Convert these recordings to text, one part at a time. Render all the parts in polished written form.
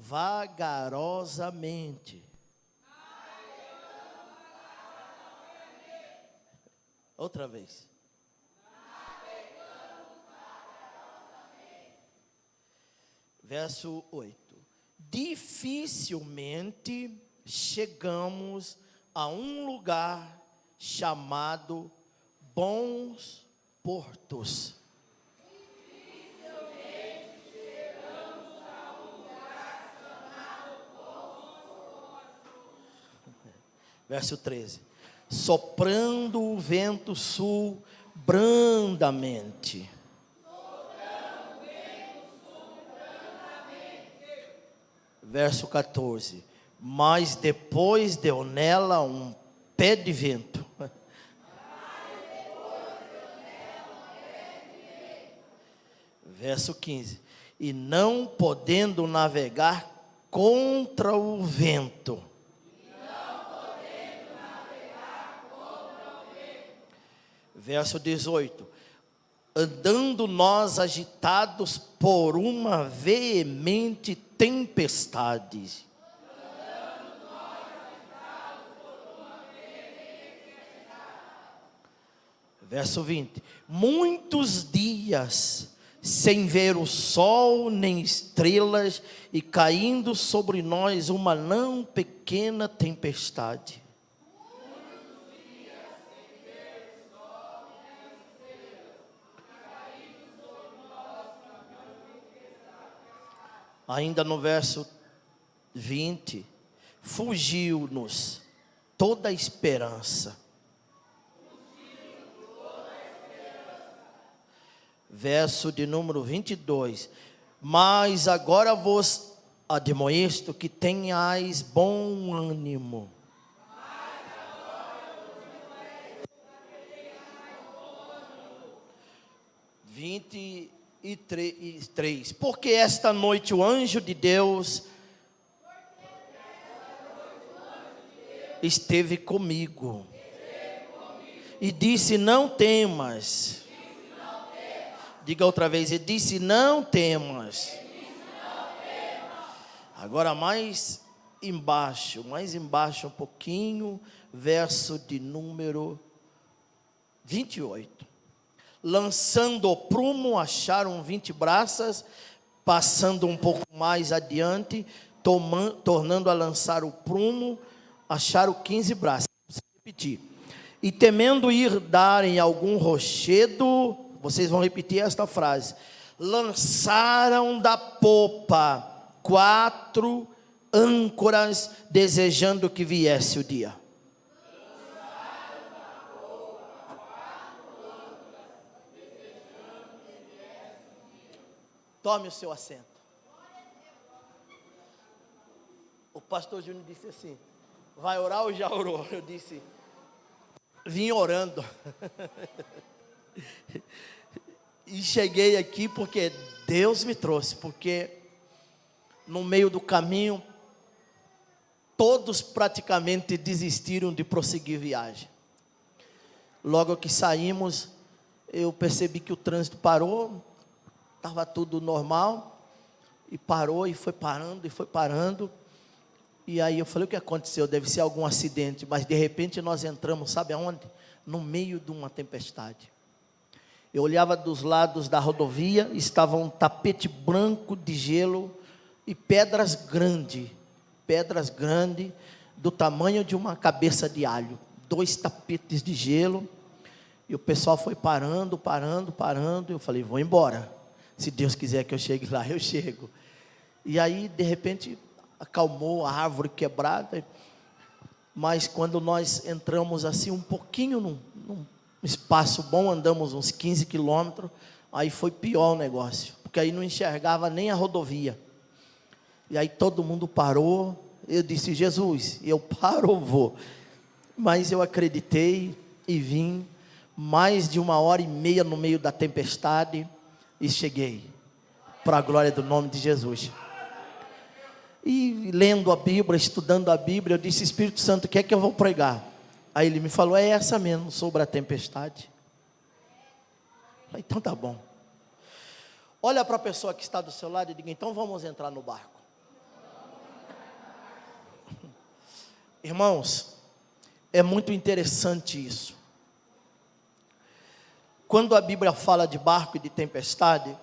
vagarosamente. Outra vez. Verso 8. Dificilmente chegamos a um lugar chamado Bons Portos. Verso 13. Soprando o vento sul brandamente. Verso 14. Mas depois deu nela um pé de vento. Verso 15. E não podendo navegar contra o vento. Verso 18. Andando nós agitados por uma veemente tempestade. Verso 20. Muitos dias sem ver o sol nem estrelas, e caindo sobre nós uma não pequena tempestade. Ainda no verso 20, fugiu-nos toda a esperança. Verso de número 22. Mas agora vos admoesto que tenhais bom ânimo. 23. Porque esta noite o anjo de Deus esteve comigo e disse: não temas. Diga outra vez, e disse: não temas. Agora mais embaixo um pouquinho, verso de número 28. Lançando o prumo, acharam 20 braças, passando um pouco mais adiante, tornando a lançar o prumo, acharam 15 braças. Vou repetir. E temendo ir dar em algum rochedo, vocês vão repetir esta frase: lançaram da popa 4 âncoras, desejando que viesse o dia. Tome o seu assento. O pastor Júnior disse assim: vai orar ou já orou? Eu disse: vim orando. E cheguei aqui porque Deus me trouxe, porque no meio do caminho todos praticamente desistiram de prosseguir viagem. Logo que saímos, eu percebi que o trânsito parou, estava tudo normal, e parou, e foi parando, e foi parando. E aí eu falei: o que aconteceu? Deve ser algum acidente. Mas de repente nós entramos, sabe aonde? No meio de uma tempestade. Eu olhava dos lados da rodovia, estava um tapete branco de gelo e pedras grandes, do tamanho de uma cabeça de alho. 2 tapetes de gelo, e o pessoal foi parando. Eu falei: vou embora. Se Deus quiser que eu chegue lá, eu chego. E aí, de repente, acalmou a árvore quebrada. Mas quando nós entramos assim um pouquinho num espaço bom, andamos uns 15 quilômetros, aí foi pior o negócio, porque aí não enxergava nem a rodovia. E aí todo mundo parou. Eu disse: Jesus, eu paro ou vou? Mas eu acreditei e vim. Mais de 1h30 no meio da tempestade, e cheguei, para a glória do nome de Jesus. E lendo a Bíblia, estudando a Bíblia, eu disse: Espírito Santo, o que é que eu vou pregar? Aí ele me falou: é essa mesmo, sobre a tempestade. Eu falei: então tá bom. Olha para a pessoa que está do seu lado e diga: então vamos entrar no barco. Irmãos, é muito interessante isso. Quando a Bíblia fala de barco e de tempestade,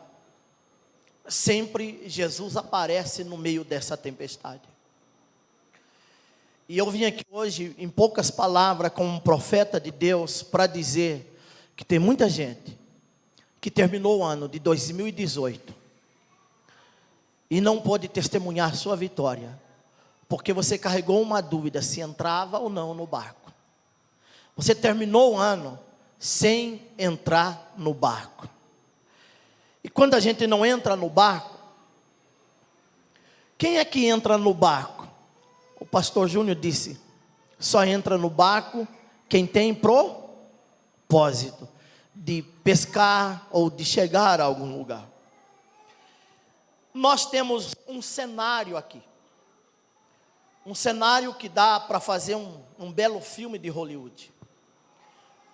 sempre Jesus aparece no meio dessa tempestade. E eu vim aqui hoje, em poucas palavras, como um profeta de Deus, para dizer que tem muita gente que terminou o ano de 2018 e não pôde testemunhar sua vitória, porque você carregou uma dúvida se entrava ou não no barco. Você terminou o ano sem entrar no barco. E quando a gente não entra no barco, quem é que entra no barco? O pastor Júnior disse, só entra no barco quem tem propósito de pescar ou de chegar a algum lugar. Nós temos um cenário aqui. Um cenário que dá para fazer um belo filme de Hollywood.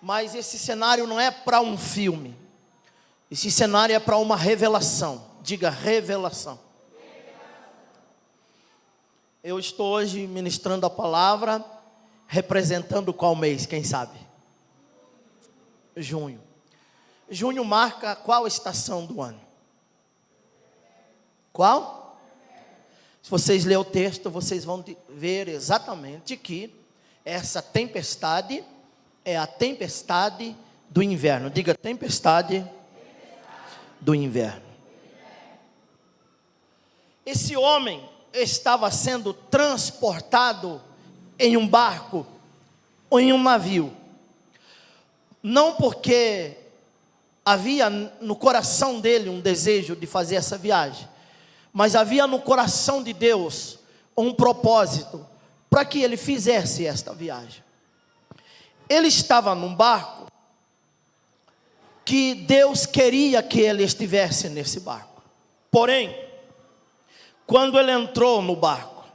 Mas esse cenário não é para um filme. Esse cenário é para uma revelação. Diga revelação. Eu estou hoje ministrando a palavra, representando qual mês, quem sabe? Junho. Junho marca qual estação do ano? Qual? Se vocês lerem o texto, vocês vão ver exatamente que essa tempestade é a tempestade do inverno. Diga tempestade do inverno. Esse homem estava sendo transportado em um barco ou em um navio, não porque havia no coração dele um desejo de fazer essa viagem, mas havia no coração de Deus um propósito para que ele fizesse esta viagem. Ele estava num barco que Deus queria que ele estivesse nesse barco. Porém, quando ele entrou no barco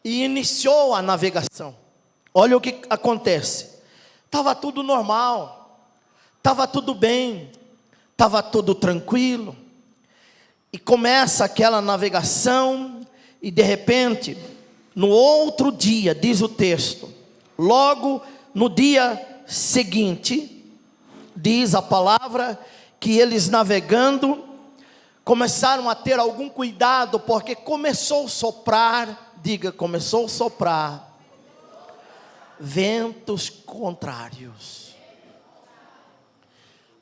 e iniciou a navegação, olha o que acontece. Estava tudo normal, estava tudo bem, estava tudo tranquilo. E começa aquela navegação e de repente, no outro dia, diz o texto, logo no dia seguinte, diz a palavra que eles navegando, começaram a ter algum cuidado, porque começou a soprar, diga, começou a soprar, ventos contrários.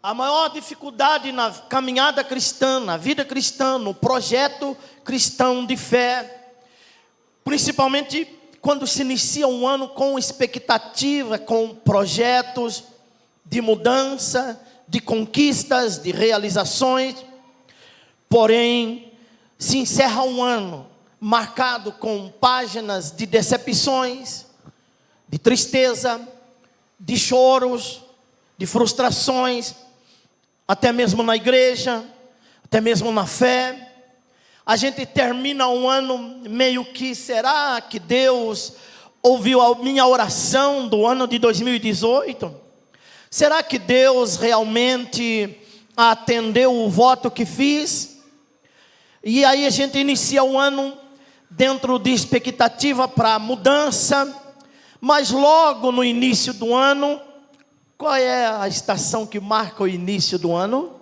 A maior dificuldade na caminhada cristã, na vida cristã, no projeto cristão de fé, principalmente quando se inicia um ano com expectativa, com projetos de mudança, de conquistas, de realizações. Porém, se encerra um ano marcado com páginas de decepções, de tristeza, de choros, de frustrações, até mesmo na igreja, até mesmo na fé. A gente termina um ano meio que, será que Deus ouviu a minha oração do ano de 2018? Será que Deus realmente atendeu o voto que fiz? E aí a gente inicia o ano dentro de expectativa para mudança, mas logo no início do ano, qual é a estação que marca o início do ano?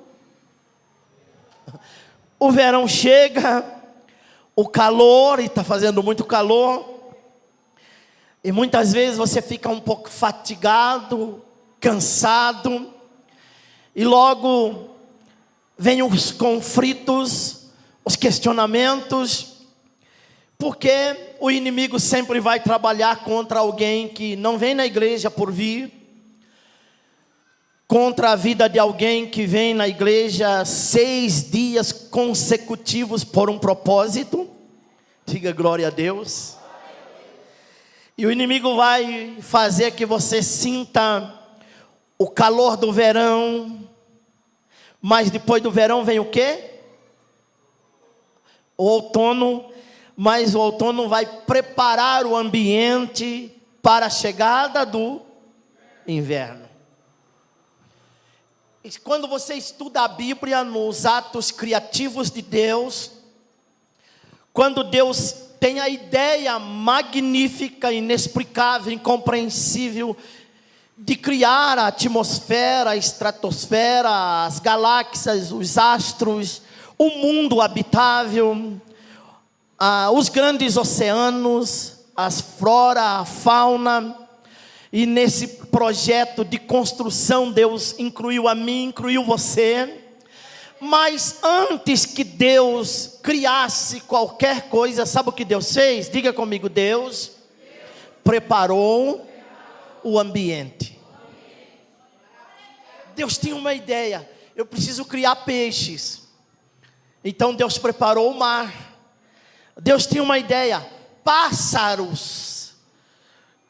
O verão chega, o calor, e está fazendo muito calor, e muitas vezes você fica um pouco fatigado, cansado, e logo vem os conflitos, os questionamentos, porque o inimigo sempre vai trabalhar contra alguém que não vem na igreja por vir, contra a vida de alguém que vem na igreja 6 dias consecutivos por um propósito. Diga glória a Deus. E o inimigo vai fazer que você sinta o calor do verão, mas depois do verão vem o quê? O outono, mas o outono vai preparar o ambiente para a chegada do inverno. E quando você estuda a Bíblia nos atos criativos de Deus, quando Deus tem a ideia magnífica, inexplicável, incompreensível de criar a atmosfera, a estratosfera, as galáxias, os astros, o mundo habitável, os grandes oceanos, as flora, a fauna. E nesse projeto de construção, Deus incluiu a mim, incluiu você. Mas antes que Deus criasse qualquer coisa, sabe o que Deus fez? Diga comigo: Deus preparou o ambiente. Deus tinha uma ideia: eu preciso criar peixes. Então Deus preparou o mar. Deus tinha uma ideia: pássaros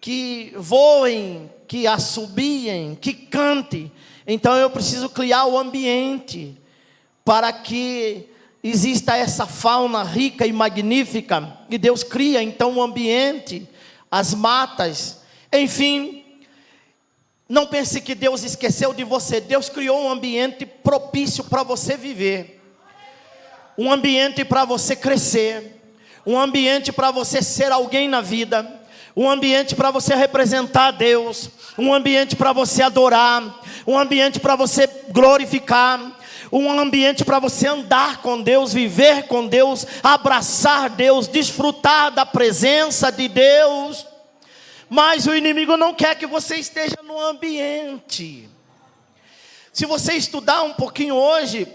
que voem, que assobiem, que cantem. Então eu preciso criar o ambiente para que exista essa fauna rica e magnífica. E Deus cria então o ambiente, as matas, enfim. Não pense que Deus esqueceu de você. Deus criou um ambiente propício para você viver, um ambiente para você crescer, um ambiente para você ser alguém na vida, um ambiente para você representar a Deus, um ambiente para você adorar, um ambiente para você glorificar, um ambiente para você andar com Deus, viver com Deus, abraçar Deus, desfrutar da presença de Deus. Mas o inimigo não quer que você esteja no ambiente. Se você estudar um pouquinho hoje,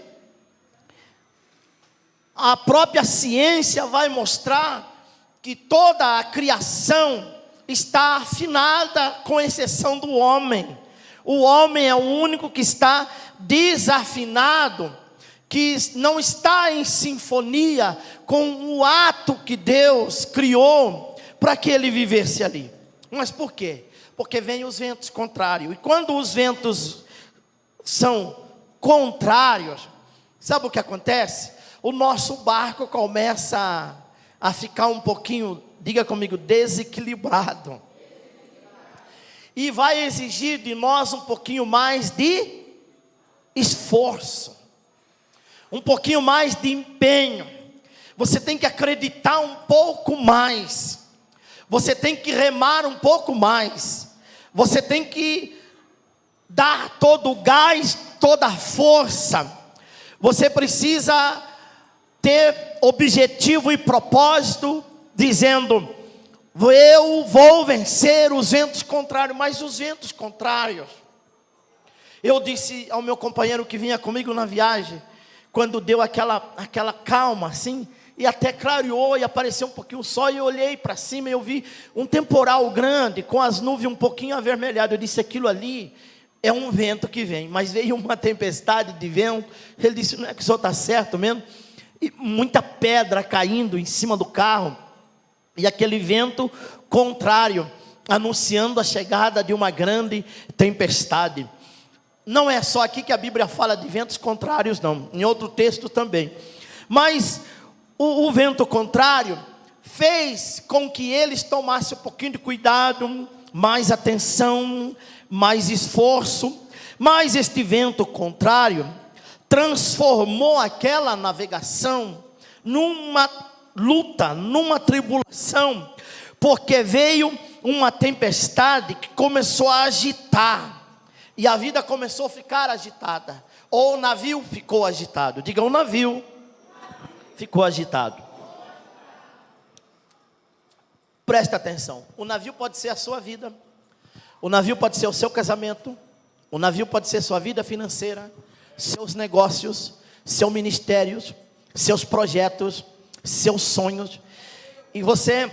a própria ciência vai mostrar que toda a criação está afinada, com exceção do homem. O homem é o único que está desafinado, que não está em sinfonia com o ato que Deus criou para que ele vivesse ali. Mas por quê? Porque vêm os ventos contrários. E quando os ventos são contrários, sabe o que acontece? O nosso barco começa a ficar um pouquinho, diga comigo, desequilibrado. E vai exigir de nós um pouquinho mais de esforço, um pouquinho mais de empenho. Você tem que acreditar um pouco mais. Você tem que remar um pouco mais. Você tem que dar todo o gás, toda a força. Você precisa ter objetivo e propósito, dizendo: eu vou vencer os ventos contrários. Mas os ventos contrários, eu disse ao meu companheiro que vinha comigo na viagem, quando deu aquela calma assim, e até clareou e apareceu um pouquinho o sol, e eu olhei para cima e eu vi um temporal grande, com as nuvens um pouquinho avermelhadas. Eu disse: aquilo ali é um vento que vem. Mas veio uma tempestade de vento. Ele disse: não é que o senhor está certo mesmo? E muita pedra caindo em cima do carro, e aquele vento contrário, anunciando a chegada de uma grande tempestade. Não é só aqui que a Bíblia fala de ventos contrários, não, em outro texto também. Mas o vento contrário fez com que eles tomassem um pouquinho de cuidado, mais atenção, mais esforço. Mas este vento contrário transformou aquela navegação numa luta, numa tribulação, porque veio uma tempestade que começou a agitar, e a vida começou a ficar agitada, ou o navio ficou agitado. Diga: o navio ficou agitado. Presta atenção: o navio pode ser a sua vida, o navio pode ser o seu casamento, o navio pode ser sua vida financeira, seus negócios, seus ministérios, seus projetos, seus sonhos. E você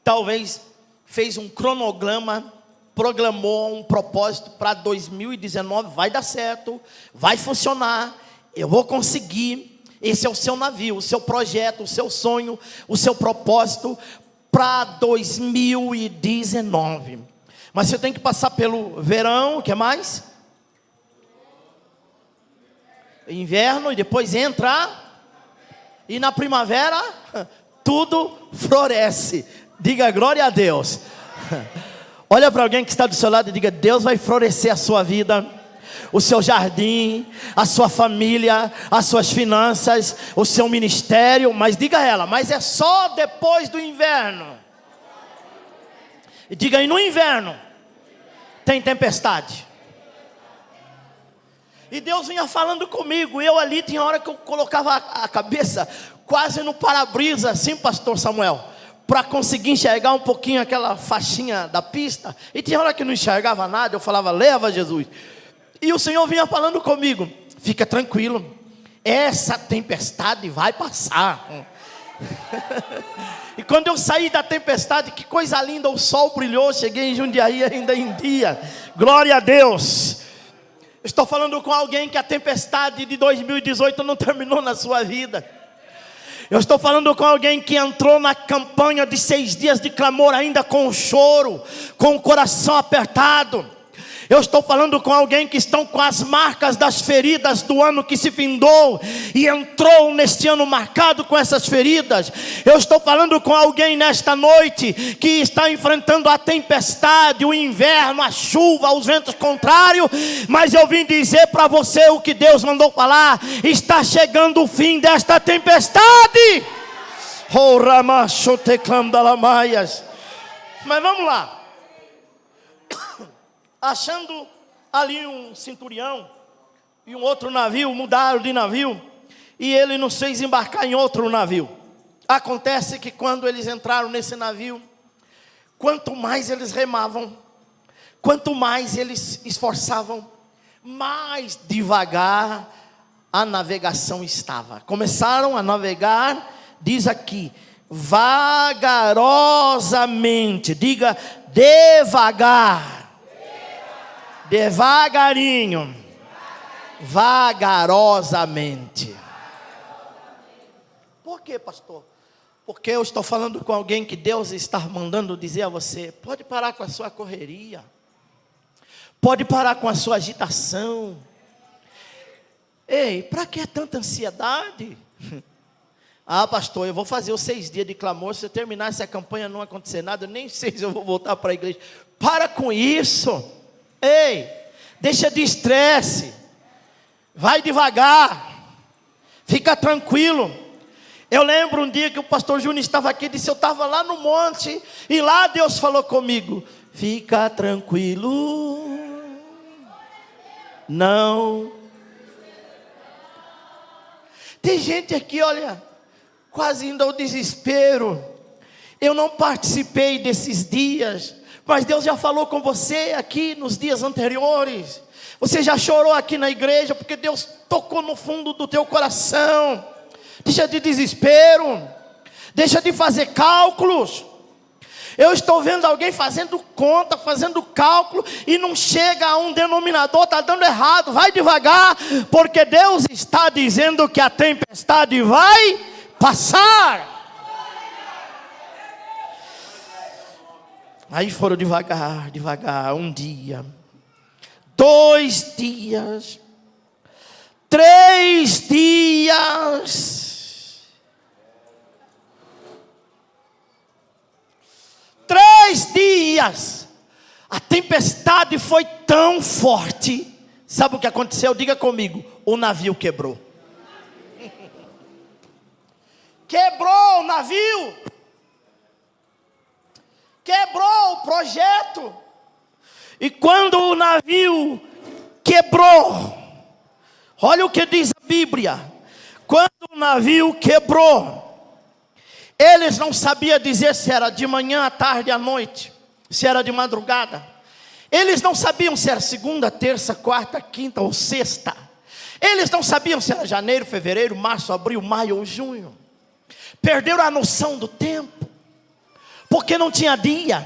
talvez fez um cronograma, programou um propósito para 2019, vai dar certo, vai funcionar, eu vou conseguir. Esse é o seu navio, o seu projeto, o seu sonho, o seu propósito para 2019. Mas você tem que passar pelo verão, o que mais? Inverno, e depois entra, e na primavera tudo floresce. Diga glória a Deus. Olha para alguém que está do seu lado e diga: Deus vai florescer a sua vida, o seu jardim, a sua família, as suas finanças, o seu ministério. Mas diga a ela, mas é só depois do inverno. E diga aí, no inverno tem tempestade. E Deus vinha falando comigo. Eu ali tinha hora que eu colocava a cabeça quase no para-brisa, assim, pastor Samuel, para conseguir enxergar um pouquinho aquela faixinha da pista. E tinha hora que não enxergava nada. Eu falava, leva Jesus. E o Senhor vinha falando comigo, fica tranquilo, essa tempestade vai passar. E quando eu saí da tempestade, que coisa linda, o sol brilhou. Cheguei em Jundiaí ainda em dia. Glória a Deus. Estou falando com alguém que a tempestade de 2018 não terminou na sua vida. Eu estou falando com alguém que entrou na campanha de 6 dias de clamor ainda com choro, com o coração apertado. Eu estou falando com alguém que estão com as marcas das feridas do ano que se findou e entrou neste ano marcado com essas feridas. Eu estou falando com alguém nesta noite que está enfrentando a tempestade, o inverno, a chuva, os ventos contrários. Mas eu vim dizer para você o que Deus mandou falar: está chegando o fim desta tempestade. Mas vamos lá. Achando ali um centurião e um outro navio, mudaram de navio, e ele nos fez embarcar em outro navio. Acontece que quando eles entraram nesse navio, quanto mais eles remavam, quanto mais eles esforçavam, mais devagar a navegação estava. Começaram a navegar, diz aqui, vagarosamente. Diga, devagar. Devagarinho, vagarosamente. Por quê, pastor? Porque eu estou falando com alguém que Deus está mandando dizer a você: pode parar com a sua correria, pode parar com a sua agitação. Ei, para que tanta ansiedade? Ah, pastor, eu vou fazer os 6 dias de clamor. Se eu terminar essa campanha não acontecer nada, eu nem sei se eu vou voltar para a igreja. Para com isso. Ei, deixa de estresse, vai devagar, fica tranquilo. Eu lembro um dia que o pastor Júnior estava aqui e disse: eu estava lá no monte, e lá Deus falou comigo: fica tranquilo, não. Tem gente aqui, olha, quase indo ao desespero. Eu não participei desses dias, mas Deus já falou com você aqui nos dias anteriores. Você já chorou aqui na igreja, porque Deus tocou no fundo do teu coração. Deixa de desespero, deixa de fazer cálculos. Eu estou vendo alguém fazendo conta, fazendo cálculo, e não chega a um denominador, está dando errado. Vai devagar, porque Deus está dizendo que a tempestade vai passar. Aí foram devagar, devagar, 1 dia, 2 dias, 3 dias, 3 dias, a tempestade foi tão forte, sabe o que aconteceu? Diga comigo, o navio quebrou. Quebrou o navio. Quebrou o projeto. E quando o navio quebrou, olha o que diz a Bíblia: quando o navio quebrou, eles não sabiam dizer se era de manhã, à tarde, à noite, se era de madrugada. Eles não sabiam se era segunda, terça, quarta, quinta ou sexta. Eles não sabiam se era janeiro, fevereiro, março, abril, maio ou junho. Perderam a noção do tempo, porque não tinha dia,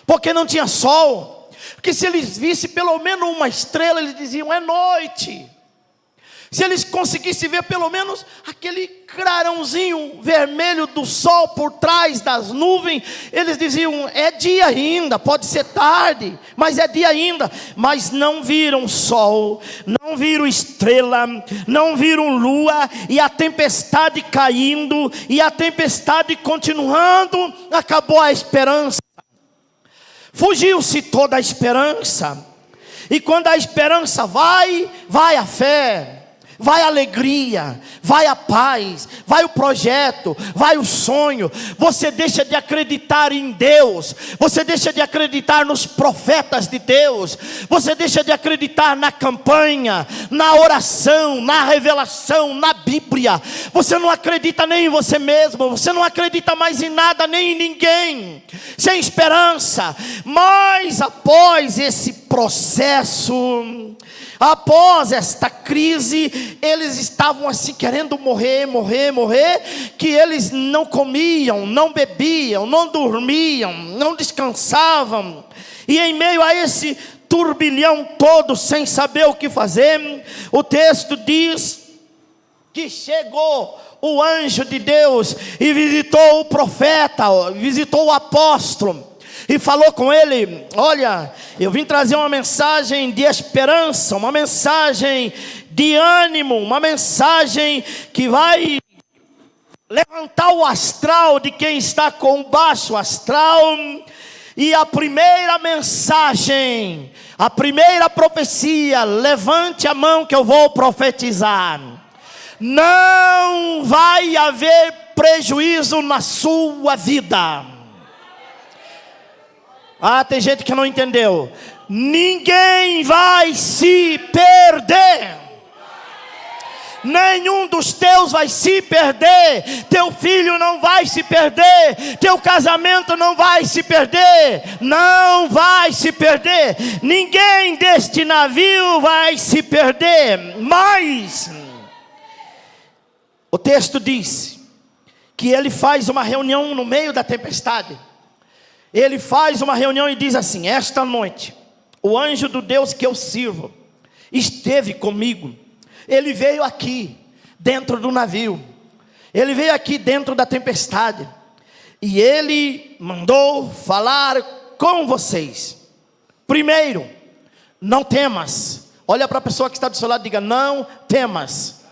porque não tinha sol. Porque se eles vissem pelo menos uma estrela, eles diziam: é noite. Se eles conseguissem ver pelo menos aquele clarãozinho vermelho do sol por trás das nuvens, eles diziam: é dia ainda, pode ser tarde, mas é dia ainda. Mas não viram sol, não viram estrela, não viram lua, e a tempestade caindo, e a tempestade continuando, acabou a esperança. Fugiu-se toda a esperança. E quando a esperança vai a fé, vai a alegria, vai a paz, vai o projeto, vai o sonho. Você deixa de acreditar em Deus, você deixa de acreditar nos profetas de Deus, você deixa de acreditar na campanha, na oração, na revelação, na Bíblia. Você não acredita nem em você mesmo, você não acredita mais em nada, nem em ninguém, sem esperança. Mas após esse processo, após esta crise, eles estavam assim querendo morrer, que eles não comiam, não bebiam, não dormiam, não descansavam. E em meio a esse turbilhão todo, sem saber o que fazer, o texto diz que chegou o anjo de Deus e visitou o profeta, visitou o apóstolo, e falou com ele: olha, eu vim trazer uma mensagem de esperança, uma mensagem de ânimo, uma mensagem que vai levantar o astral de quem está com baixo astral. E a primeira mensagem, a primeira profecia, levante a mão que eu vou profetizar: não vai haver prejuízo na sua vida. Ah, tem gente que não entendeu. Ninguém vai se perder. Nenhum dos teus vai se perder. Teu filho não vai se perder. Teu casamento não vai se perder. Não vai se perder. Ninguém deste navio vai se perder. Mas o texto diz que ele faz uma reunião no meio da tempestade. Ele faz uma reunião e diz assim: esta noite, o anjo do Deus que eu sirvo esteve comigo. Ele veio aqui, dentro do navio. Ele veio aqui dentro da tempestade. E ele mandou falar com vocês. Primeiro, não temas. Olha para a pessoa que está do seu lado e diga: não temas.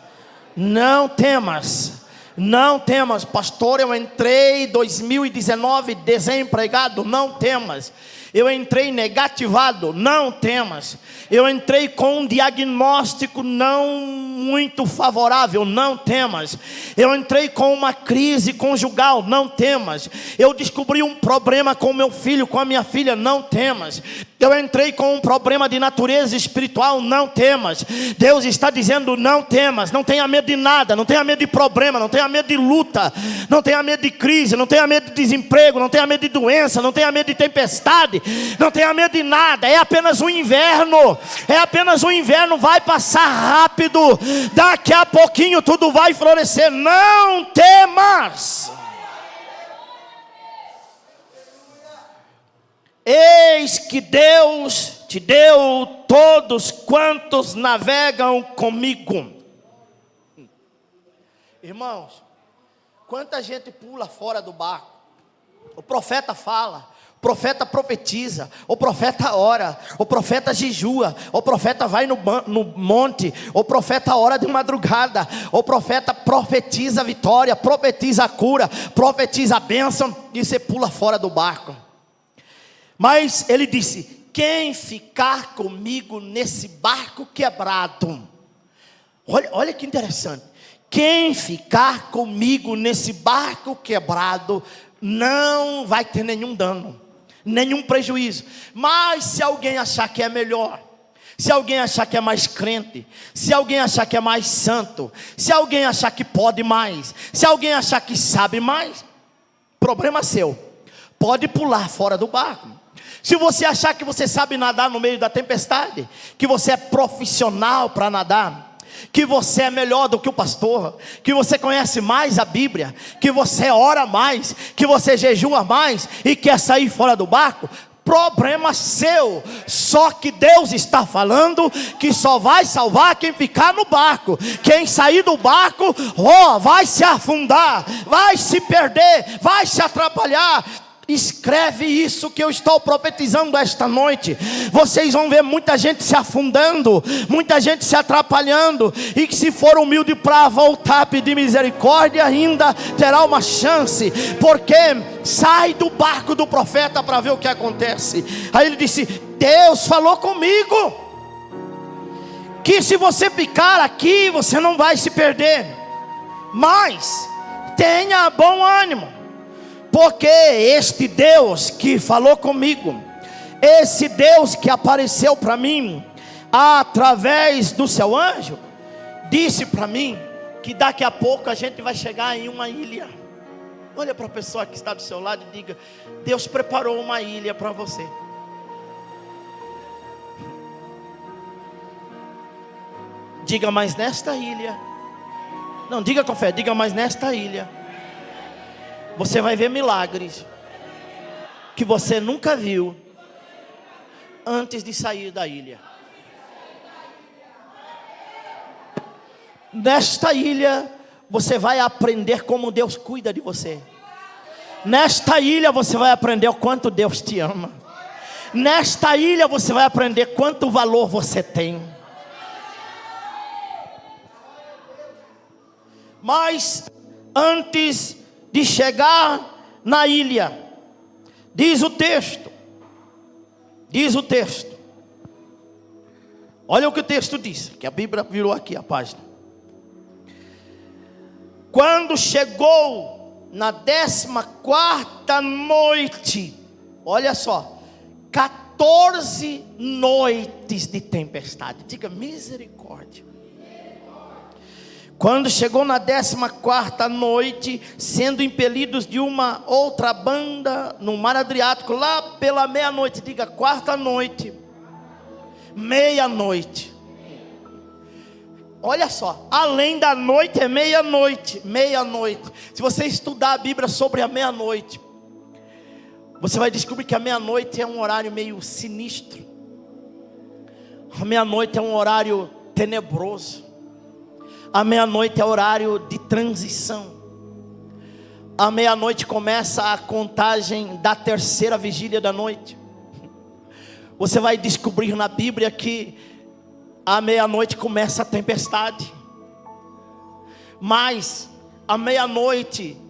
Não temas. Não temas. Pastor, eu entrei 2019 desempregado. Não temas. Eu entrei negativado. Não temas. Eu entrei com um diagnóstico não muito favorável. Não temas. Eu entrei com uma crise conjugal. Não temas. Eu descobri um problema com meu filho, com a minha filha. Não temas. Eu entrei com um problema de natureza espiritual. Não temas. Deus está dizendo: não temas. Não tenha medo de nada. Não tenha medo de problema. Não tenha medo de luta. Não tenha medo de crise. Não tenha medo de desemprego. Não tenha medo de doença. Não tenha medo de tempestade. Não tenha medo de nada. É apenas um inverno. É apenas um inverno. Vai passar rápido. Daqui a pouquinho tudo vai florescer. Não temas. Eis que Deus te deu todos quantos navegam comigo. Irmãos, quanta gente pula fora do barco. O profeta fala, o profeta profetiza, o profeta ora, o profeta jejua, o profeta vai no monte, o profeta ora de madrugada, o profeta profetiza a vitória, profetiza a cura, profetiza a bênção, e você pula fora do barco. Mas ele disse: quem ficar comigo nesse barco quebrado? Olha que interessante. Quem ficar comigo nesse barco quebrado não vai ter nenhum dano, nenhum prejuízo. Mas se alguém achar que é melhor, se alguém achar que é mais crente, se alguém achar que é mais santo, se alguém achar que pode mais, se alguém achar que sabe mais, problema seu. Pode pular fora do barco. Se você achar que você sabe nadar no meio da tempestade, que você é profissional para nadar, que você é melhor do que o pastor, que você conhece mais a Bíblia, que você ora mais, que você jejua mais e quer sair fora do barco, problema seu. Só que Deus está falando que só vai salvar quem ficar no barco. Quem sair do barco, vai se afundar, vai se perder, vai se atrapalhar. Escreve isso que eu estou profetizando esta noite. Vocês vão ver muita gente se afundando, muita gente se atrapalhando, e que se for humilde para voltar a pedir misericórdia, ainda terá uma chance, porque sai do barco do profeta para ver o que acontece. Aí ele disse: Deus falou comigo. que se você ficar aqui, você não vai se perder. Mas tenha bom ânimo, porque este Deus que falou comigo, esse Deus que apareceu para mim através do seu anjo, disse para mim que daqui a pouco a gente vai chegar em uma ilha. Olha para a pessoa que está do seu lado e diga: Deus preparou uma ilha para você. Diga: mas nesta ilha, não, diga com fé, diga: mas nesta ilha você vai ver milagres que você nunca viu antes de sair da ilha. Nesta ilha você vai aprender como Deus cuida de você. Nesta ilha você vai aprender o quanto Deus te ama. Nesta ilha você vai aprender quanto valor você tem. Mas antes de chegar na ilha, diz o texto, olha o que o texto diz, que a Bíblia virou aqui a página. Quando chegou na 14ª noite, olha só, 14 noites de tempestade. Diga: misericórdia. Quando chegou na 14ª noite, sendo impelidos de uma outra banda no mar Adriático, lá pela meia-noite, diga: quarta noite, meia-noite. Olha só, além da noite é meia-noite, meia-noite. Se você estudar a Bíblia sobre a meia-noite, você vai descobrir que a meia-noite é um horário meio sinistro. A meia-noite é um horário tenebroso. A meia-noite é horário de transição. A meia-noite começa a contagem da terceira vigília da noite. Você vai descobrir na Bíblia que à meia-noite começa a tempestade. Mas à meia-noite,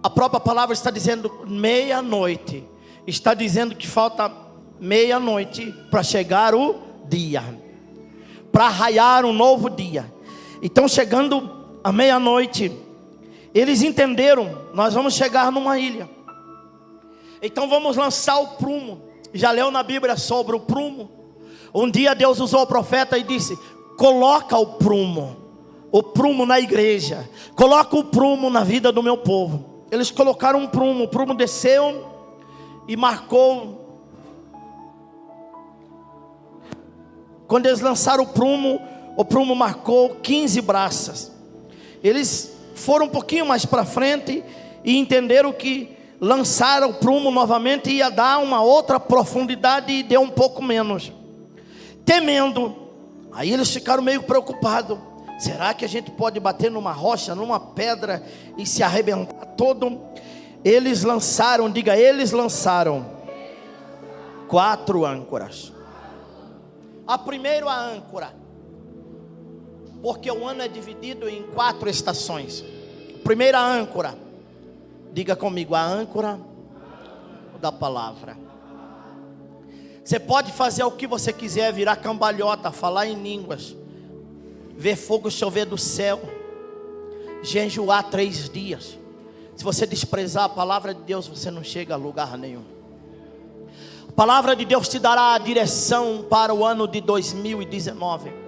a própria palavra está dizendo meia-noite. Está dizendo que falta meia-noite para chegar o dia, para raiar um novo dia. Então, chegando à meia-noite, eles entenderam: nós vamos chegar numa ilha. Então vamos lançar o prumo. Já leu na Bíblia sobre o prumo? Um dia Deus usou o profeta e disse: coloca o prumo na igreja, coloca o prumo na vida do meu povo. Eles colocaram um prumo, o prumo desceu e marcou. Quando eles lançaram o prumo marcou 15 braças. Eles foram um pouquinho mais para frente e entenderam que lançar o prumo novamente ia dar uma outra profundidade, e deu um pouco menos. Temendo, aí eles ficaram meio preocupados. Será que a gente pode bater numa rocha, numa pedra e se arrebentar todo? Eles lançaram, diga, eles lançaram 4 âncoras. A primeira âncora, porque o ano é dividido em 4 estações. Primeira âncora, diga comigo, a âncora da palavra. Você pode fazer o que você quiser, virar cambalhota, falar em línguas, ver fogo chover do céu, jejuar 3 dias. Se você desprezar a palavra de Deus, você não chega a lugar nenhum. A palavra de Deus te dará a direção para o ano de 2019.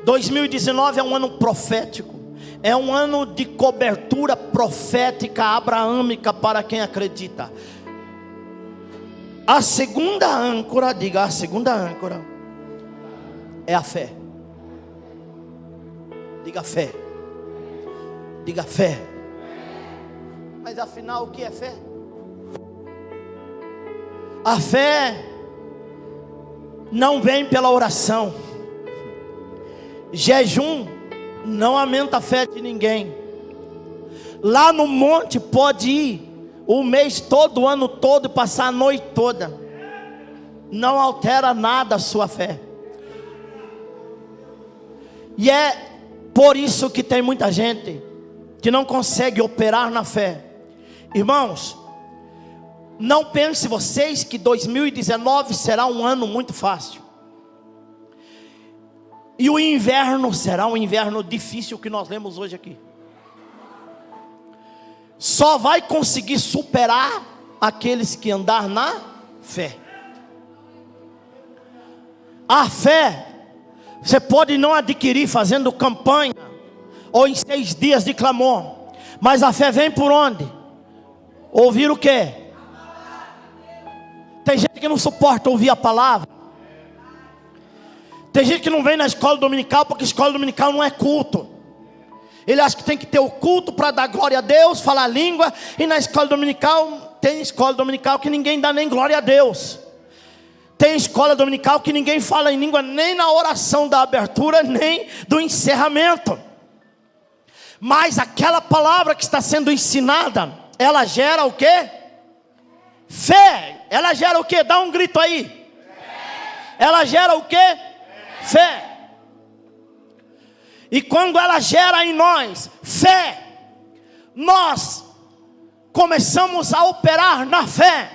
2019 é um ano profético. É um ano de cobertura profética abraâmica para quem acredita. A segunda âncora, diga, a segunda âncora é a fé. Diga fé. Diga fé. Mas afinal, o que é fé? A fé não vem pela oração. Jejum não aumenta a fé de ninguém. Lá no monte pode ir o mês todo, o ano todo, e passar a noite toda. Não altera nada a sua fé. E é por isso que tem muita gente que não consegue operar na fé. Irmãos, não pense vocês que 2019 será um ano muito fácil. E o inverno será um inverno difícil que nós lemos hoje aqui. Só vai conseguir superar aqueles que andar na fé. A fé, você pode não adquirir fazendo campanha, ou em 6 dias de clamor. Mas a fé vem por onde? Ouvir o quê? Tem gente que não suporta ouvir a palavra. Tem gente que não vem na escola dominical, porque escola dominical não é culto. Ele acha que tem que ter o culto para dar glória a Deus, falar língua. E na escola dominical, tem escola dominical que ninguém dá nem glória a Deus. Tem escola dominical que ninguém fala em língua nem na oração da abertura, nem do encerramento. Mas aquela palavra que está sendo ensinada, ela gera o quê? Fé. Ela gera o quê? Dá um grito aí. Fé. Ela gera o quê? Fé. E quando ela gera em nós fé, nós começamos a operar na fé.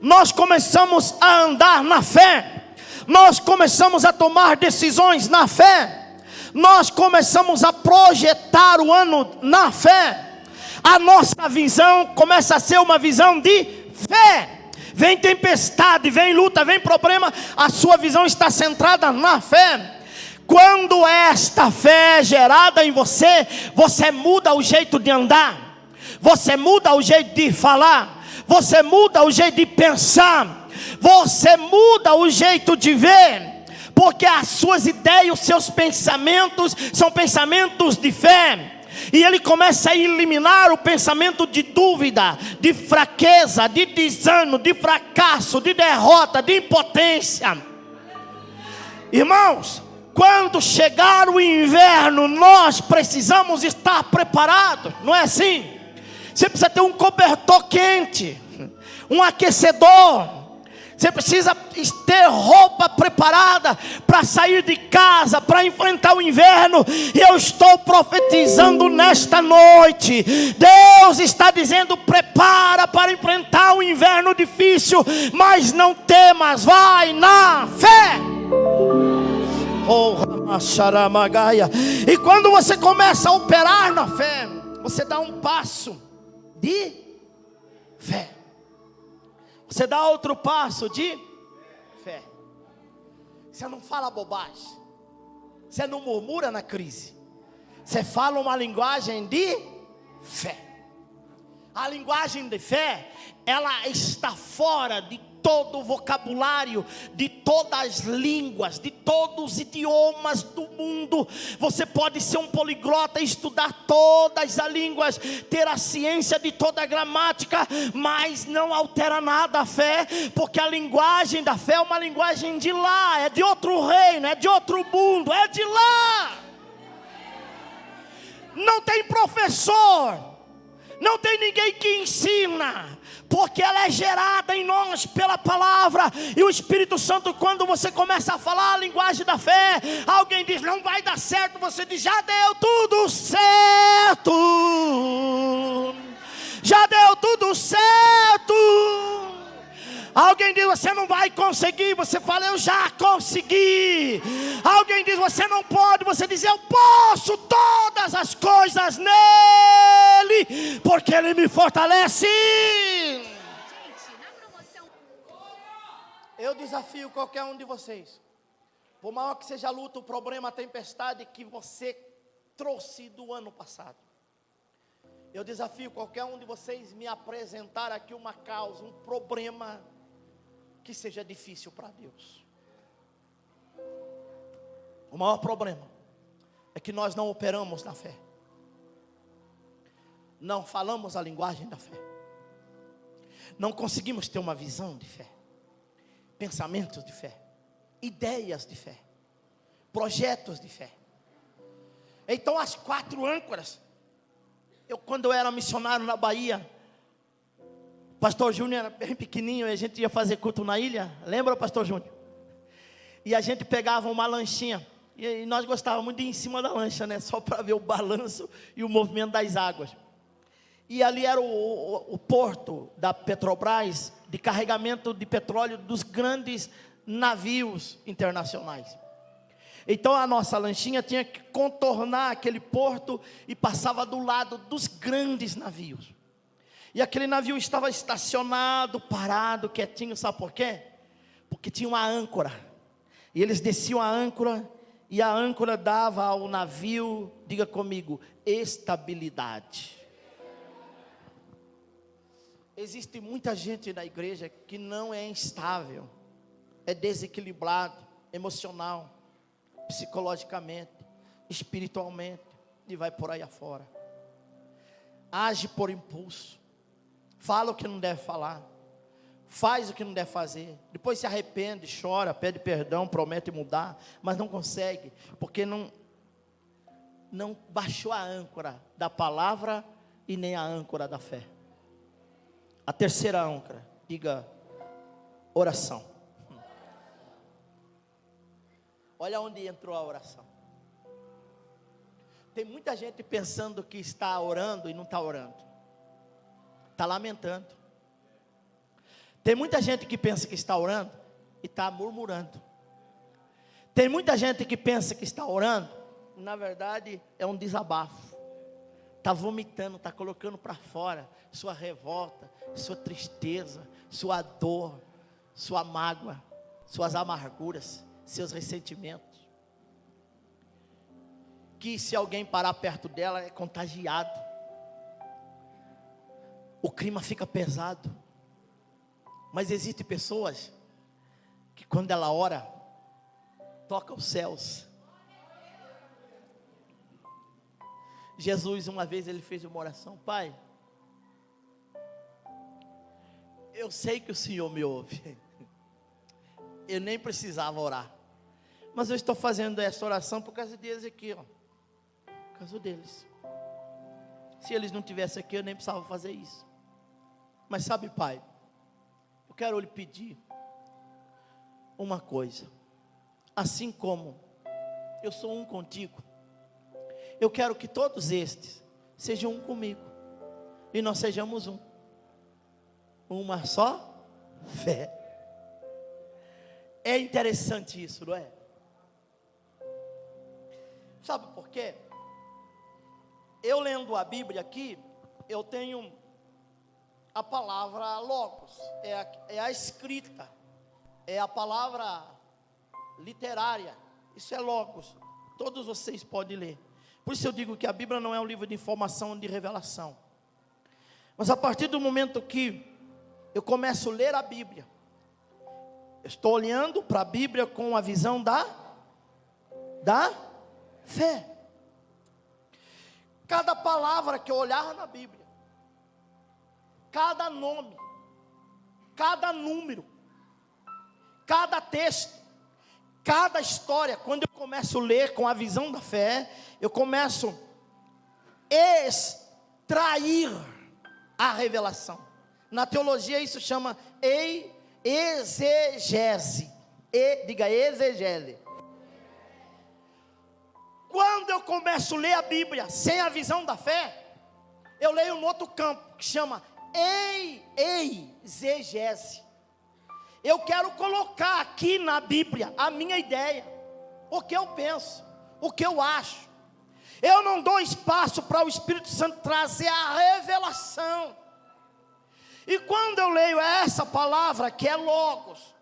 Nós começamos a andar na fé. Nós começamos a tomar decisões na fé. Nós começamos a projetar o ano na fé. A nossa visão começa a ser uma visão de fé. Vem tempestade, vem luta, vem problema, a sua visão está centrada na fé. Quando esta fé é gerada em você, você muda o jeito de andar, você muda o jeito de falar, você muda o jeito de pensar, você muda o jeito de ver, porque as suas ideias, os seus pensamentos são pensamentos de fé. E ele começa a eliminar o pensamento de dúvida, de fraqueza, de desânimo, de fracasso, de derrota, de impotência. Irmãos, quando chegar o inverno, nós precisamos estar preparados, não é assim? Você precisa ter um cobertor quente, um aquecedor. Você precisa ter roupa preparada para sair de casa, para enfrentar o inverno. E eu estou profetizando nesta noite. Deus está dizendo: prepara para enfrentar o inverno difícil, mas não temas, vai na fé. E quando você começa a operar na fé, você dá um passo de fé. Você dá outro passo de fé. Você não fala bobagem. Você não murmura na crise. Você fala uma linguagem de fé. A linguagem de fé, ela está fora de todo o vocabulário, de todas as línguas, de todos os idiomas do mundo. Você pode ser um poliglota, estudar todas as línguas, ter a ciência de toda a gramática, mas não altera nada a fé, porque a linguagem da fé é uma linguagem de lá, é de outro reino, é de outro mundo, é de lá. Não tem professor, não tem ninguém que ensina, porque ela é gerada em nós pela palavra. E o Espírito Santo, quando você começa a falar a linguagem da fé, alguém diz: não vai dar certo, você diz: já deu tudo certo, já deu tudo certo. Alguém diz: você não vai conseguir, você fala: eu já consegui. Alguém diz: você não pode, você diz: eu posso todas as coisas nele, porque ele me fortalece. Eu desafio qualquer um de vocês, por maior que seja a luta, o problema, a tempestade que você trouxe do ano passado, eu desafio qualquer um de vocês me apresentar aqui uma causa, um problema que seja difícil para Deus. O maior problema é que nós não operamos na fé, não falamos a linguagem da fé, não conseguimos ter uma visão de fé, pensamentos de fé, ideias de fé, projetos de fé. Então as 4 âncoras, quando eu era missionário na Bahia, pastor Júnior era bem pequenininho, e a gente ia fazer culto na ilha, lembra, pastor Júnior? E a gente pegava uma lanchinha, e nós gostávamos muito de ir em cima da lancha, né? Só para ver o balanço e o movimento das águas. E ali era o porto da Petrobras, de carregamento de petróleo dos grandes navios internacionais. Então a nossa lanchinha tinha que contornar aquele porto e passava do lado dos grandes navios. E aquele navio estava estacionado, parado, quietinho, sabe por quê? Porque tinha uma âncora. E eles desciam a âncora, e a âncora dava ao navio, diga comigo, estabilidade. Existe muita gente na igreja que não é instável, é desequilibrado, emocional, psicologicamente, espiritualmente, e vai por aí afora. Age por impulso, fala o que não deve falar, faz o que não deve fazer, depois se arrepende, chora, pede perdão, promete mudar, mas não consegue, porque não baixou a âncora da palavra e nem a âncora da fé. A terceira âncora, diga, oração. Olha onde entrou a oração. Tem muita gente pensando que está orando e não está orando, está lamentando. Tem muita gente que pensa que está orando e está murmurando. Tem muita gente que pensa que está orando, na verdade é um desabafo. Está vomitando, está colocando para fora sua revolta, sua tristeza, sua dor, sua mágoa, suas amarguras, seus ressentimentos. Que se alguém parar perto dela é contagiado. O clima fica pesado. Mas existem pessoas que quando ela ora, toca os céus. Jesus uma vez ele fez uma oração: Pai, eu sei que o Senhor me ouve, eu nem precisava orar, mas eu estou fazendo essa oração por causa deles aqui, ó. Por causa deles. Se eles não estivessem aqui, eu nem precisava fazer isso. Mas sabe, Pai, eu quero lhe pedir uma coisa. Assim como eu sou um contigo, eu quero que todos estes sejam um comigo, e nós sejamos um. Uma só fé. É interessante isso, não é? Sabe por quê? Eu lendo a Bíblia aqui, eu tenho a palavra logos, é a escrita, é a palavra literária, isso é logos, todos vocês podem ler. Por isso eu digo que a Bíblia não é um livro de informação, de revelação. Mas a partir do momento que eu começo a ler a Bíblia, eu estou olhando para a Bíblia com a visão da fé. Cada palavra que eu olhar na Bíblia, cada nome, cada número, cada texto, cada história, quando eu começo a ler com a visão da fé, eu começo a extrair a revelação. Na teologia isso chama exegese. Diga exegese. Quando eu começo a ler a Bíblia sem a visão da fé, eu leio no outro campo, que chama exegese. Eu quero colocar aqui na Bíblia a minha ideia, o que eu penso, o que eu acho. Eu não dou espaço para o Espírito Santo trazer a revelação. E quando eu leio essa palavra que é logos,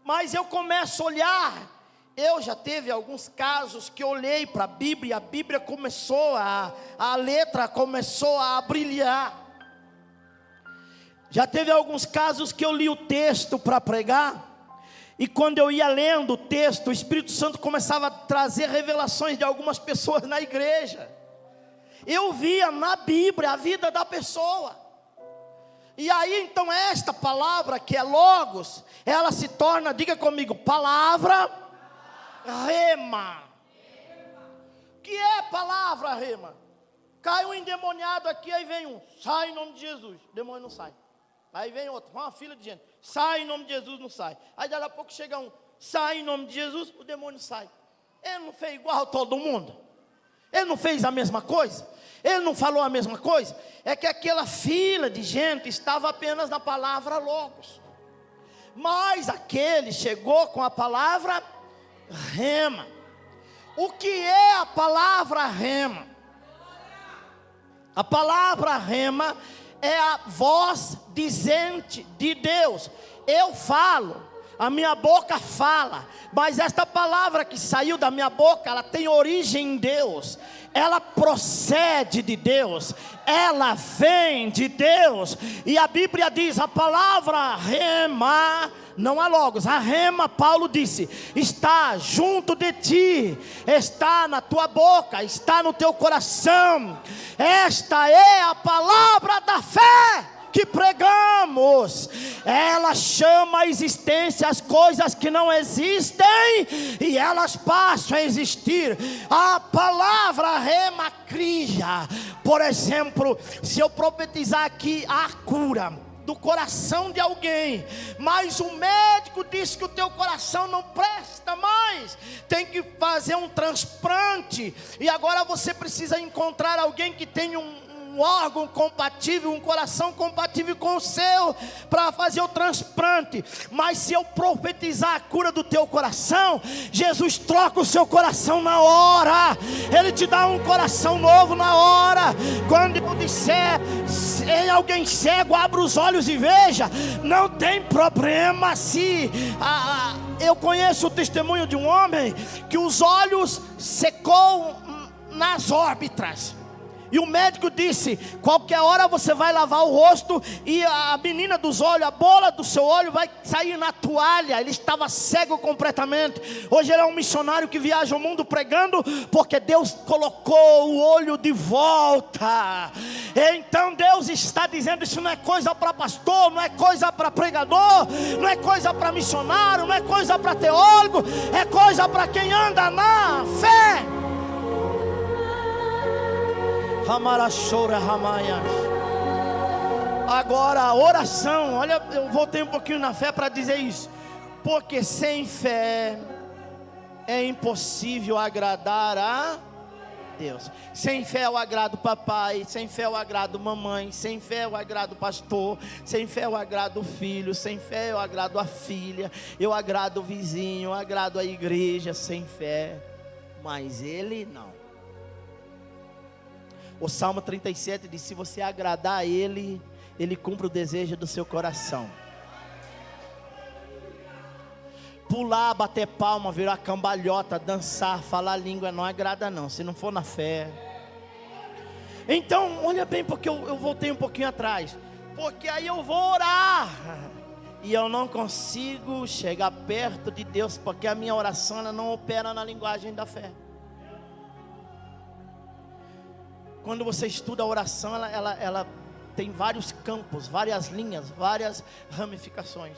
mas eu começo a olhar, eu já teve alguns casos que eu olhei para a Bíblia, e a Bíblia começou a letra começou a brilhar. Já teve alguns casos que eu li o texto para pregar, e quando eu ia lendo o texto, o Espírito Santo começava a trazer revelações de algumas pessoas na igreja. Eu via na Bíblia a vida da pessoa. E aí então esta palavra que é logos, ela se torna, diga comigo, palavra rema. Que é palavra rema? Cai um endemoniado aqui, aí vem um, sai em nome de Jesus, o demônio não sai. Aí vem outro, uma fila de gente, sai em nome de Jesus, não sai. Aí daqui a pouco chega um, sai em nome de Jesus, o demônio sai. Ele não fez igual a todo mundo? Ele não fez a mesma coisa? Ele não falou a mesma coisa? É que aquela fila de gente estava apenas na palavra logos. Mas aquele chegou com a palavra rema. O que é a palavra rema? A palavra rema é a voz dizente de Deus. Eu falo, a minha boca fala, mas esta palavra que saiu da minha boca, ela tem origem em Deus, ela procede de Deus, ela vem de Deus. E a Bíblia diz, a palavra rema, não há logos, a rema, Paulo disse, está junto de ti, está na tua boca, está no teu coração. Esta é a palavra da fé que pregamos. Ela chama à existência as coisas que não existem, e elas passam a existir. A palavra rema cria. Por exemplo, se eu profetizar aqui a cura do coração de alguém, mas o médico disse que o teu coração não presta mais, tem que fazer um transplante, e agora você precisa encontrar alguém que tenha um órgão compatível, um coração compatível com o seu, para fazer o transplante. Mas se eu profetizar a cura do teu coração, Jesus troca o seu coração na hora, Ele te dá um coração novo na hora. Quando eu disser em alguém cego, abra os olhos e veja, não tem problema. Se eu conheço o testemunho de um homem que os olhos secou nas órbitas, e o médico disse, qualquer hora você vai lavar o rosto, e a menina dos olhos, a bola do seu olho vai sair na toalha. Ele estava cego completamente. Hoje ele é um missionário que viaja o mundo pregando, porque Deus colocou o olho de volta. Então Deus está dizendo, isso não é coisa para pastor, não é coisa para pregador, não é coisa para missionário, não é coisa para teólogo, é coisa para quem anda na fé. Agora a oração, olha, eu voltei um pouquinho na fé para dizer isso, porque sem fé é impossível agradar a Deus. Sem fé eu agrado papai, sem fé eu agrado mamãe, sem fé eu agrado pastor, sem fé eu agrado o filho, sem fé eu agrado a filha, eu agrado o vizinho, eu agrado a igreja. Sem fé, mas ele não. O Salmo 37 diz, se você agradar a Ele, Ele cumpre o desejo do seu coração. Pular, bater palma, virar cambalhota, dançar, falar língua não agrada não, se não for na fé. Então, olha bem, porque eu voltei um pouquinho atrás, porque aí eu vou orar, e eu não consigo chegar perto de Deus, porque a minha oração ela não opera na linguagem da fé. Quando você estuda a oração, ela tem vários campos, várias linhas, várias ramificações.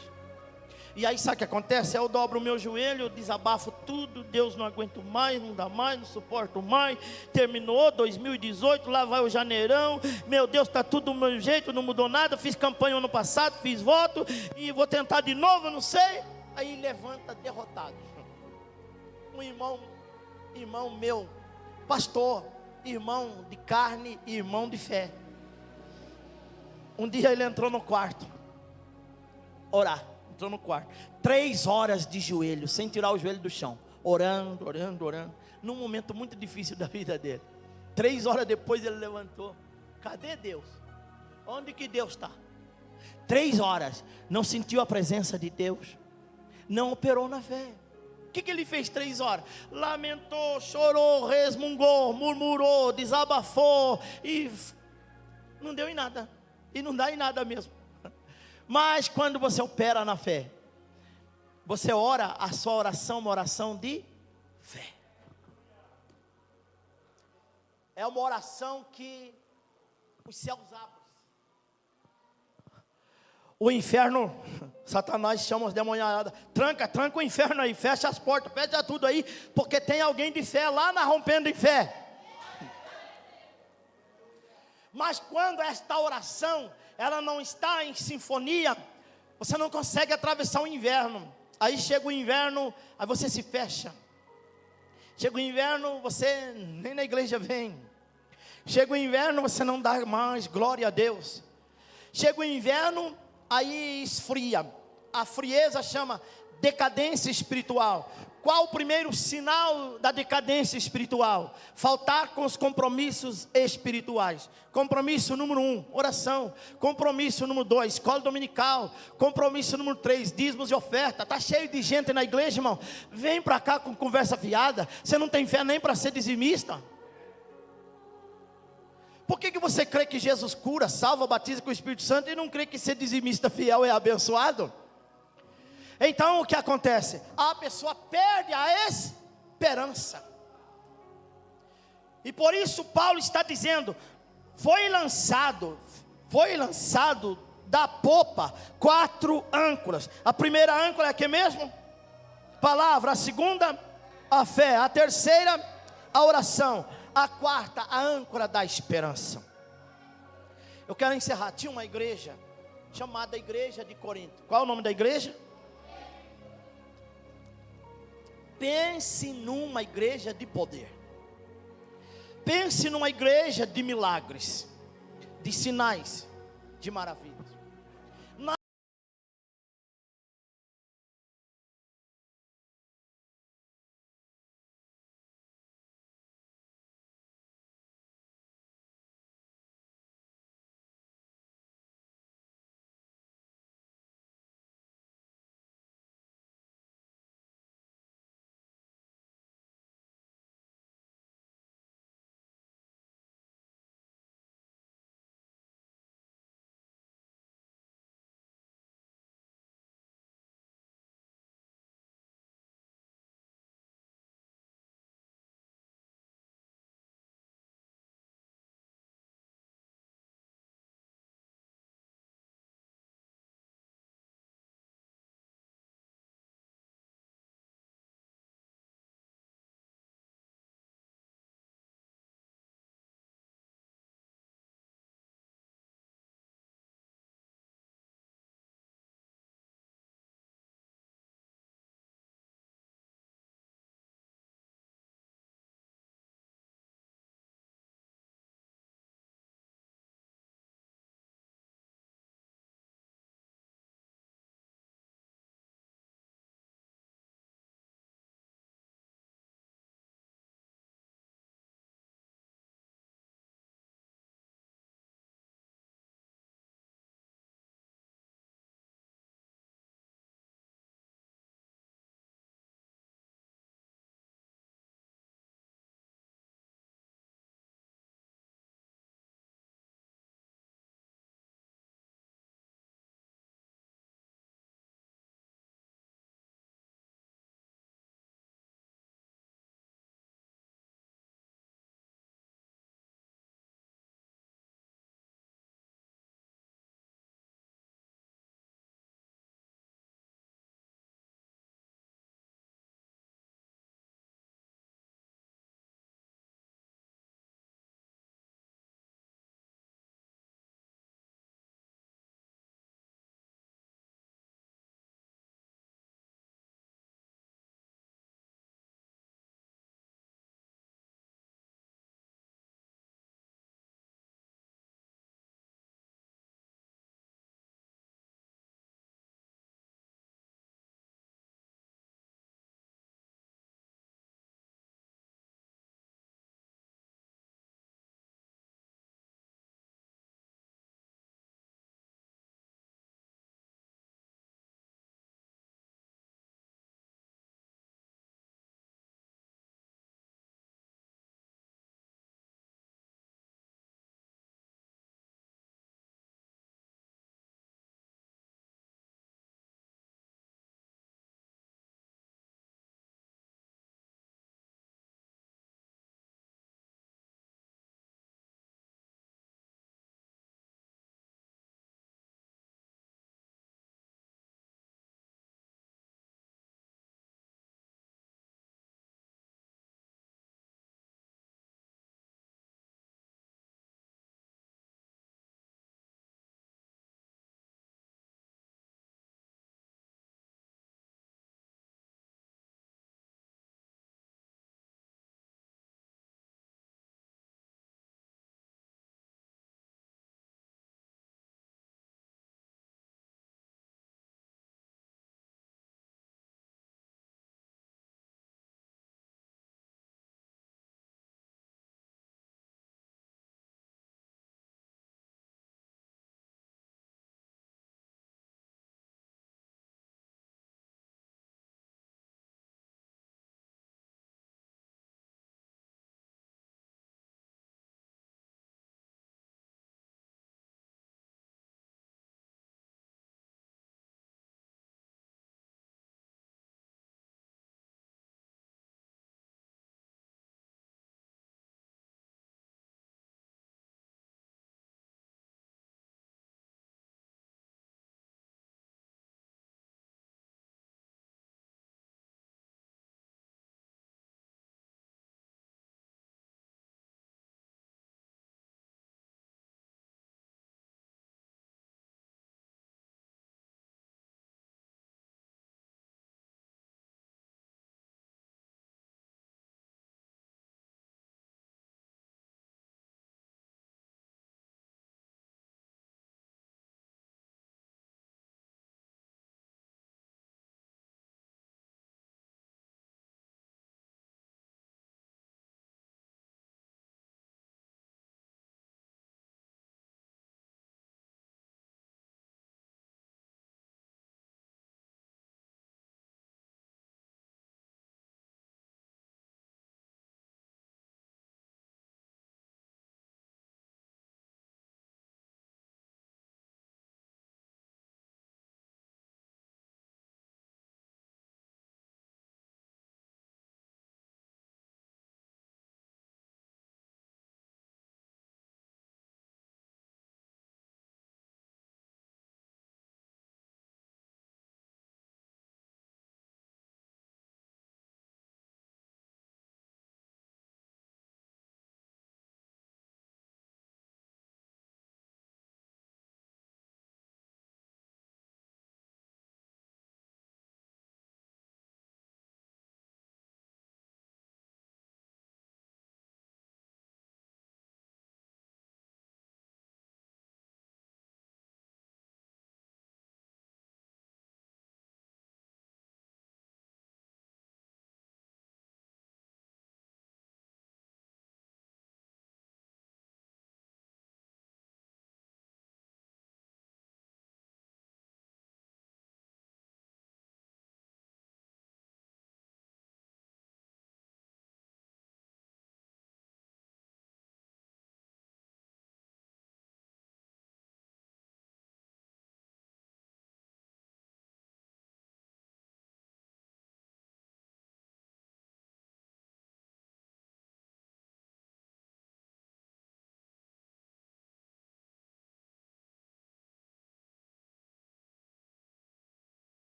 E aí sabe o que acontece? Eu dobro o meu joelho, eu desabafo tudo. Deus, não aguento mais, não dá mais, não suporto mais. Terminou 2018, lá vai o janeirão. Meu Deus, está tudo do meu jeito, não mudou nada. Fiz campanha ano passado, fiz voto, e vou tentar de novo, não sei. Aí levanta derrotado um irmão meu, pastor, irmão de carne e irmão de fé. Um dia ele entrou no quarto orar, entrou no quarto 3 horas de joelho, sem tirar o joelho do chão, orando, num momento muito difícil da vida dele. 3 horas depois ele levantou. Cadê Deus? Onde que Deus está? 3 horas, não sentiu a presença de Deus, não operou na fé. O que ele fez 3 horas? Lamentou, chorou, resmungou, murmurou, desabafou, e não deu em nada, e não dá em nada mesmo. Mas quando você opera na fé, você ora, a sua oração é uma oração de fé. É uma oração que os céus abrem. O inferno, Satanás chama os demoniadas, tranca o inferno aí, fecha as portas, fecha tudo aí, porque tem alguém de fé lá na Rompendo em Fé. Mas quando esta oração, ela não está em sinfonia, você não consegue atravessar o inverno. Aí chega o inverno, aí você se fecha. Chega o inverno, você nem na igreja vem. Chega o inverno, você não dá mais glória a Deus. Chega o inverno, aí esfria. A frieza chama decadência espiritual. Qual o primeiro sinal da decadência espiritual? Faltar com os compromissos espirituais. Compromisso número 1, oração. Compromisso número 2, escola dominical. Compromisso número 3, dízimos e oferta. Está cheio de gente na igreja, irmão. Vem para cá com conversa fiada. Você não tem fé nem para ser dizimista. Por que você crê que Jesus cura, salva, batiza com o Espírito Santo e não crê que ser dizimista fiel é abençoado? Então o que acontece? A pessoa perde a esperança. E por isso Paulo está dizendo: foi lançado da popa 4 âncoras. A primeira âncora é que mesmo? Palavra. A segunda, a fé. A terceira, a oração. A quarta, a âncora da esperança. Eu quero encerrar. Tinha uma igreja chamada Igreja de Corinto. Qual é o nome da igreja? Pense numa igreja de poder. Pense numa igreja de milagres, de sinais, de maravilhas.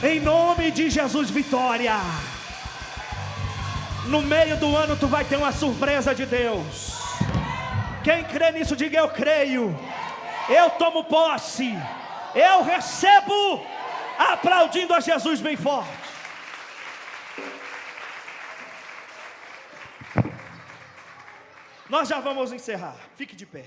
Em nome de Jesus, vitória. No meio do ano tu vai ter uma surpresa de Deus. Quem crê nisso, diga: eu creio. Eu tomo posse. Eu recebo. Aplaudindo a Jesus bem forte. Nós já vamos encerrar. Fique de pé.